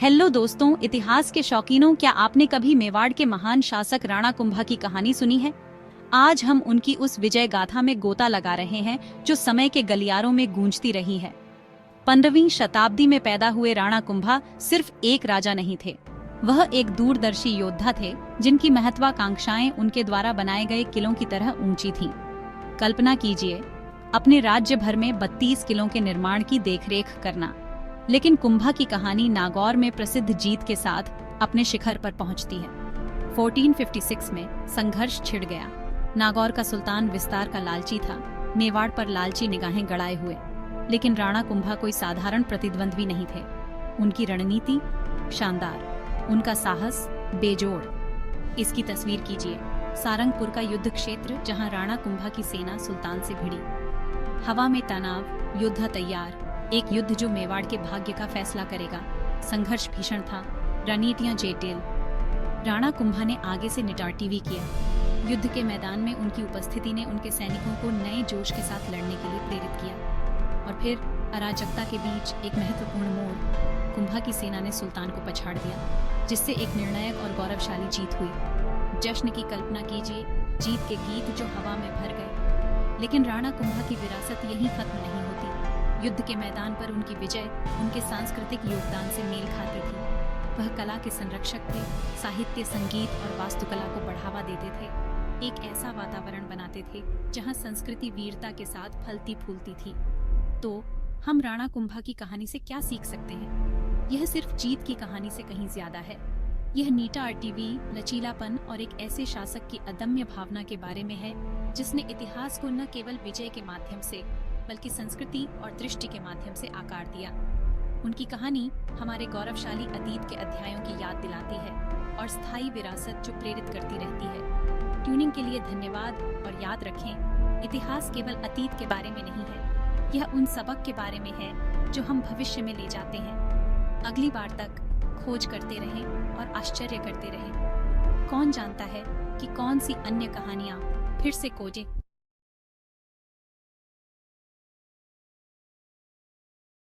Hello दोस्तों, इतिहास के शौकीनों, क्या आपने कभी मेवाड़ के महान शासक राणा कुंभा की कहानी सुनी है? आज हम उनकी उस विजय गाथा में गोता लगा रहे हैं जो समय के गलियारों में गूंजती रही है। 15वीं शताब्दी में पैदा हुए राणा कुंभा सिर्फ एक राजा नहीं थे, वह एक दूरदर्शी योद्धा थे जिनकी महत्वाकांक्षाएं उनके द्वारा बनाए गए किलों की तरह ऊंची थीं। कल्पना कीजिए, अपने राज्य भर में 32 किलों के निर्माण की देखरेख करना। लेकिन कुंभा की कहानी नागौर में प्रसिद्ध जीत के साथ अपने शिखर पर पहुंचती है। 1456 में संघर्ष छिड़ गया। नागौर का सुल्तान विस्तार का लालची था, मेवाड़ पर लालची निगाहें गड़ाए हुए। लेकिन राणा कुंभा कोई साधारण प्रतिद्वंद्वी नहीं थे। उनकी रणनीति शानदार, उनका साहस बेजोड़। इसकी तस्वीर कीजिए, सारंगपुर का युद्ध क्षेत्र जहां राणा कुंभा की सेना सुल्तान से भिड़ी। हवा में तनाव, योद्धा तैयार, एक युद्ध जो मेवाड़ के भाग्य का फैसला करेगा। संघर्ष भीषण था, रणनीतियां जटिल। राणा कुंभा ने आगे से निटारटीवी किया। युद्ध के मैदान में उनकी उपस्थिति ने उनके सैनिकों को नए जोश के साथ लड़ने के लिए प्रेरित किया। और फिर अराजकता के बीच एक महत्वपूर्ण मोड़, कुंभा की सेना ने सुल्तान को पछाड़ दिया, जिससे एक निर्णायक और गौरवशाली जीत हुई। जश्न की कल्पना कीजिए, जीत के गीत जो हवा में भर गए। लेकिन राणा कुंभा की विरासत यहीं खत्म नहीं होती। युद्ध के मैदान पर उनकी विजय उनके सांस्कृतिक योगदान से मेल खाती थी। वह कला के संरक्षक थे, साहित्य, संगीत और वास्तुकला को बढ़ावा देते थे। एक ऐसा वातावरण बनाते थे जहां संस्कृति वीरता के साथ फलती फूलती थी। तो हम राणा कुंभा की कहानी से क्या सीख सकते हैं? यह सिर्फ जीत की कहानी से कहीं ज्यादा है। यह नीटारटीवी, लचीलापन और एक ऐसे शासक की अदम्य भावना के बारे में है जिसने इतिहास को न केवल विजय के माध्यम से बल्कि संस्कृति और दृष्टि के माध्यम से आकार दिया। उनकी कहानी हमारे गौरवशाली अतीत के अध्यायों की याद दिलाती है और स्थायी विरासत जो प्रेरित करती रहती है। ट्यूनिंग के लिए धन्यवाद और याद रखें, इतिहास केवल अतीत के बारे में नहीं है, यह उन सबक के बारे में है जो हम भविष्य में ले जाते हैं। अगली बार तक खोज करते रहें और आश्चर्य करते रहें। कौन जानता है कि कौन सी अन्य कहानियां फिर से खोजें।